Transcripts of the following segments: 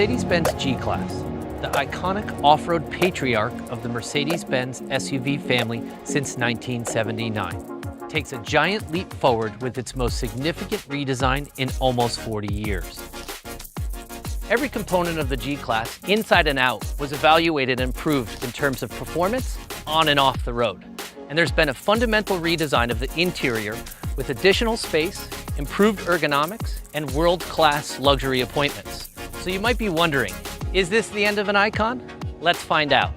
Mercedes-Benz G-Class, the iconic off-road patriarch of the Mercedes-Benz SUV family since 1979, takes a giant leap forward with its most significant redesign in almost 40 years. Every component of the G-Class, inside and out, was evaluated and improved in terms of performance on and off the road. And there's been a fundamental redesign of the interior with additional space, improved ergonomics, and world-class luxury appointments. So you might be wondering, is this the end of an icon? Let's find out.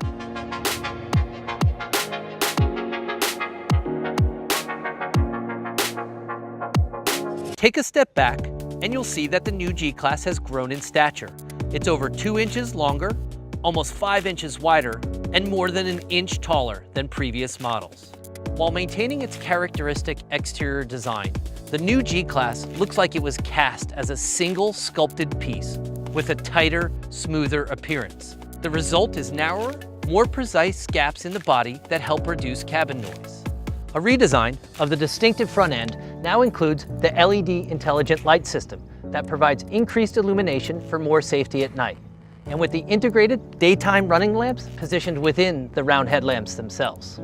Take a step back and you'll see that the new G-Class has grown in stature. It's over 2 inches longer, almost 5 inches wider, and more than an inch taller than previous models. While maintaining its characteristic exterior design, the new G-Class looks like it was cast as a single sculpted piece with a tighter, smoother appearance. The result is narrower, more precise gaps in the body that help reduce cabin noise. A redesign of the distinctive front end now includes the LED intelligent light system that provides increased illumination for more safety at night, and with the integrated daytime running lamps positioned within the round headlamps themselves.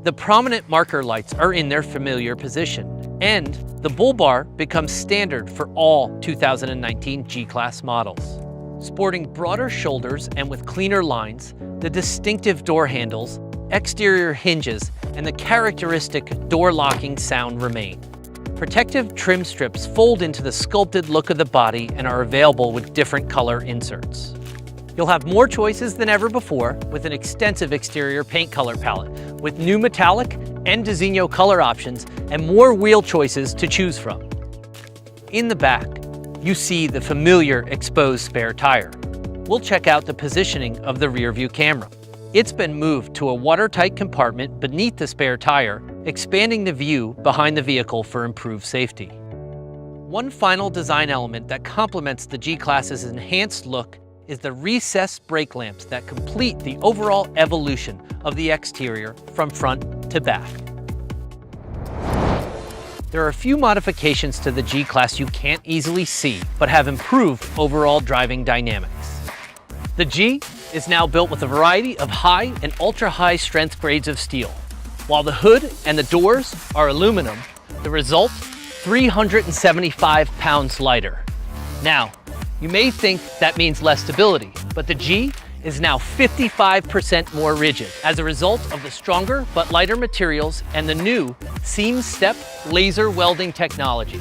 The prominent marker lights are in their familiar position, and the bull bar becomes standard for all 2019 G-Class models. Sporting broader shoulders and with cleaner lines, the distinctive door handles, exterior hinges, and the characteristic door locking sound remain. Protective trim strips fold into the sculpted look of the body and are available with different color inserts. You'll have more choices than ever before with an extensive exterior paint color palette with new metallic and Designo color options and more wheel choices to choose from. In the back, you see the familiar exposed spare tire. We'll check out the positioning of the rear view camera. It's been moved to a watertight compartment beneath the spare tire, expanding the view behind the vehicle for improved safety. One final design element that complements the G-Class's enhanced look is the recessed brake lamps that complete the overall evolution of the exterior from front to back. There are a few modifications to the G-Class you can't easily see, but have improved overall driving dynamics. The G is now built with a variety of high and ultra-high strength grades of steel. While the hood and the doors are aluminum, the result, 375 pounds lighter. Now, you may think that means less stability, but the G is now 55% more rigid as a result of the stronger but lighter materials and the new seam step laser welding technology.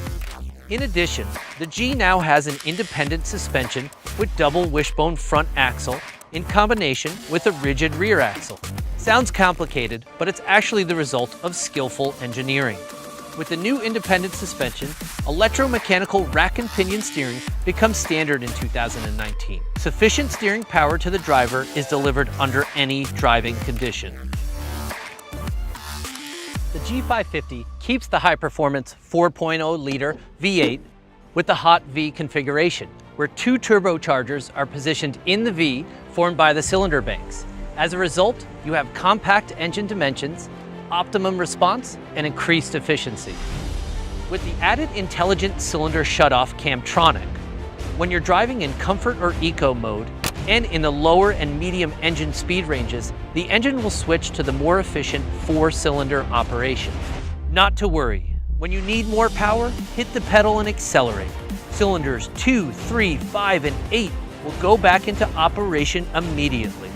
In addition, the G now has an independent suspension with double wishbone front axle in combination with a rigid rear axle. Sounds complicated, but it's actually the result of skillful engineering. With the new independent suspension, electromechanical rack and pinion steering becomes standard in 2019. Sufficient steering power to the driver is delivered under any driving condition. The G550 keeps the high-performance 4.0-liter V8 with the Hot V configuration, where 2 turbochargers are positioned in the V formed by the cylinder banks. As a result, you have compact engine dimensions, optimum response, and increased efficiency. With the added intelligent cylinder shutoff Camtronic, when you're driving in comfort or eco mode, and in the lower and medium engine speed ranges, the engine will switch to the more efficient 4-cylinder operation. Not to worry, when you need more power, hit the pedal and accelerate. Cylinders 2, 3, 5, and 8 will go back into operation immediately.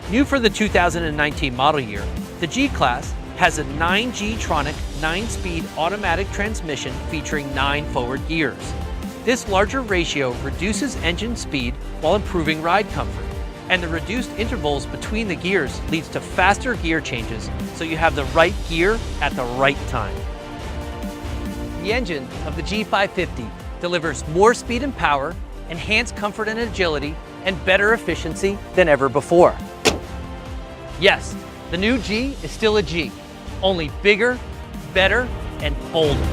New for the 2019 model year, the G-Class has a 9G-tronic 9-speed automatic transmission featuring 9 forward gears. This larger ratio reduces engine speed while improving ride comfort, and the reduced intervals between the gears leads to faster gear changes so you have the right gear at the right time. The engine of the G550 delivers more speed and power, enhanced comfort and agility, and better efficiency than ever before. Yes, the new G is still a G, only bigger, better, and bolder.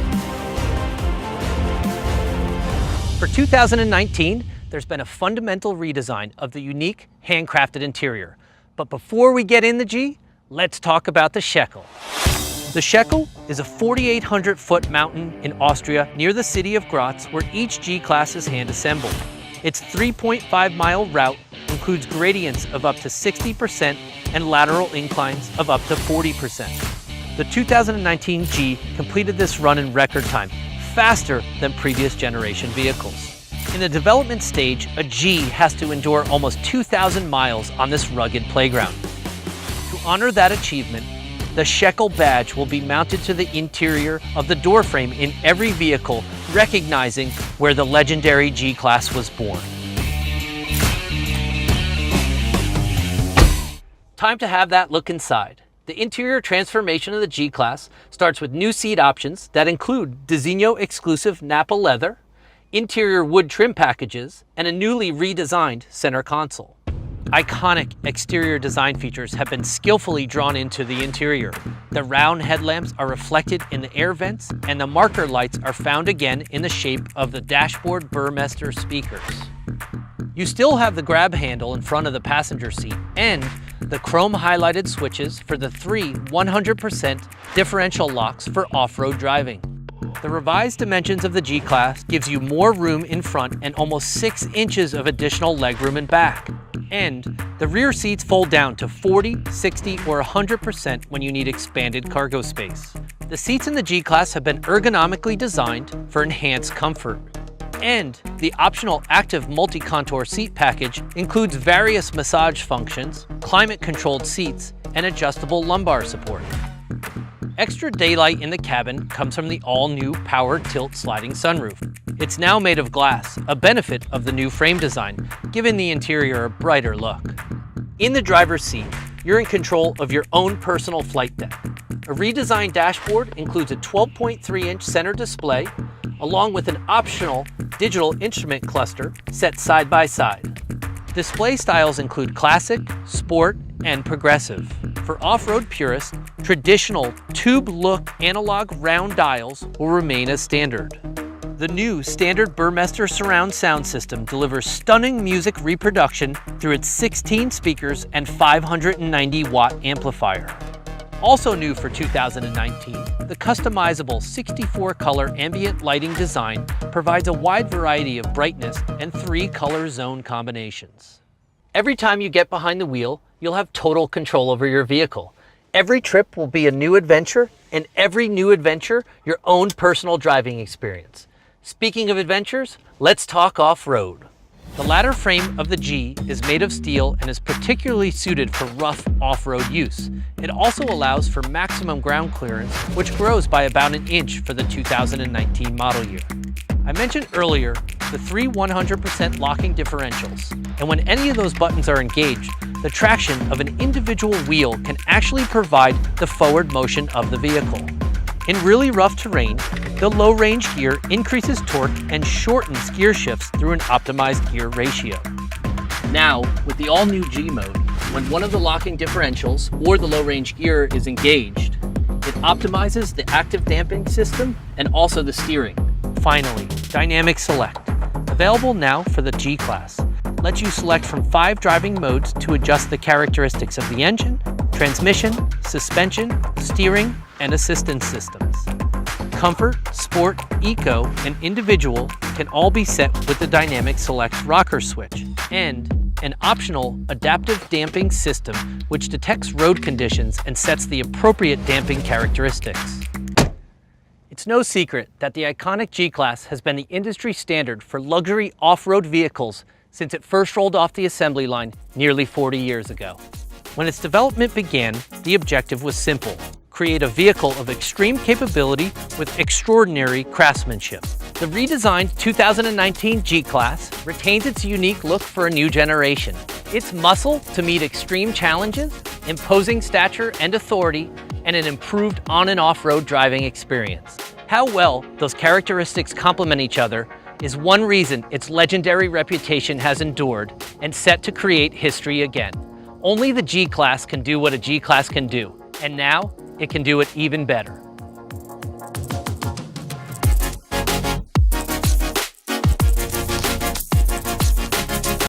For 2019, there's been a fundamental redesign of the unique handcrafted interior. But before we get in the G, let's talk about the Shekel. The Shekel is a 4,800-foot mountain in Austria near the city of Graz where each G-Class is hand-assembled. Its 3.5-mile route includes gradients of up to 60% and lateral inclines of up to 40%. The 2019 G completed this run in record time, faster than previous generation vehicles. In the development stage, a G has to endure almost 2,000 miles on this rugged playground. To honor that achievement, the Shekel badge will be mounted to the interior of the door frame in every vehicle, recognizing where the legendary G-Class was born. Time to have that look inside. The interior transformation of the G-Class starts with new seat options that include Designo exclusive Nappa leather, interior wood trim packages, and a newly redesigned center console. Iconic exterior design features have been skillfully drawn into the interior. The round headlamps are reflected in the air vents, and the marker lights are found again in the shape of the dashboard Burmester speakers. You still have the grab handle in front of the passenger seat and the chrome highlighted switches for the 3 100% differential locks for off-road driving. The revised dimensions of the G-Class gives you more room in front and almost 6 inches of additional legroom in back. And the rear seats fold down to 40, 60, or 100% when you need expanded cargo space. The seats in the G-Class have been ergonomically designed for enhanced comfort. And the optional active multi-contour seat package includes various massage functions, climate-controlled seats, and adjustable lumbar support. Extra daylight in the cabin comes from the all-new power tilt sliding sunroof. It's now made of glass, a benefit of the new frame design, giving the interior a brighter look. In the driver's seat, you're in control of your own personal flight deck. A redesigned dashboard includes a 12.3-inch center display, along with an optional digital instrument cluster set side by side. Display styles include classic, sport, and progressive. For off-road purists, traditional tube-look analog round dials will remain as standard. The new standard Burmester surround sound system delivers stunning music reproduction through its 16 speakers and 590-watt amplifier. Also new for 2019, the customizable 64-color ambient lighting design provides a wide variety of brightness and 3 color zone combinations. Every time you get behind the wheel, you'll have total control over your vehicle. Every trip will be a new adventure, and every new adventure, your own personal driving experience. Speaking of adventures, let's talk off-road. The ladder frame of the G is made of steel and is particularly suited for rough off-road use. It also allows for maximum ground clearance, which grows by about an inch for the 2019 model year. I mentioned earlier the 3 100% locking differentials, and when any of those buttons are engaged, the traction of an individual wheel can actually provide the forward motion of the vehicle. In really rough terrain, the low-range gear increases torque and shortens gear shifts through an optimized gear ratio. Now, with the all-new G mode, when one of the locking differentials or the low-range gear is engaged, it optimizes the active damping system and also the steering. Finally, Dynamic Select, available now for the G-Class, lets you select from 5 driving modes to adjust the characteristics of the engine, transmission, suspension, steering, and assistance systems. Comfort, Sport, Eco, and Individual can all be set with the Dynamic Select rocker switch, and an optional adaptive damping system which detects road conditions and sets the appropriate damping characteristics. It's no secret that the iconic G-Class has been the industry standard for luxury off-road vehicles since it first rolled off the assembly line nearly 40 years ago. When its development began, the objective was simple: create a vehicle of extreme capability with extraordinary craftsmanship. The redesigned 2019 G-Class retains its unique look for a new generation. Its muscle to meet extreme challenges, imposing stature and authority, and an improved on and off-road driving experience. How well those characteristics complement each other is one reason its legendary reputation has endured and set to create history again. Only the G-Class can do what a G-Class can do, and now it can do it even better.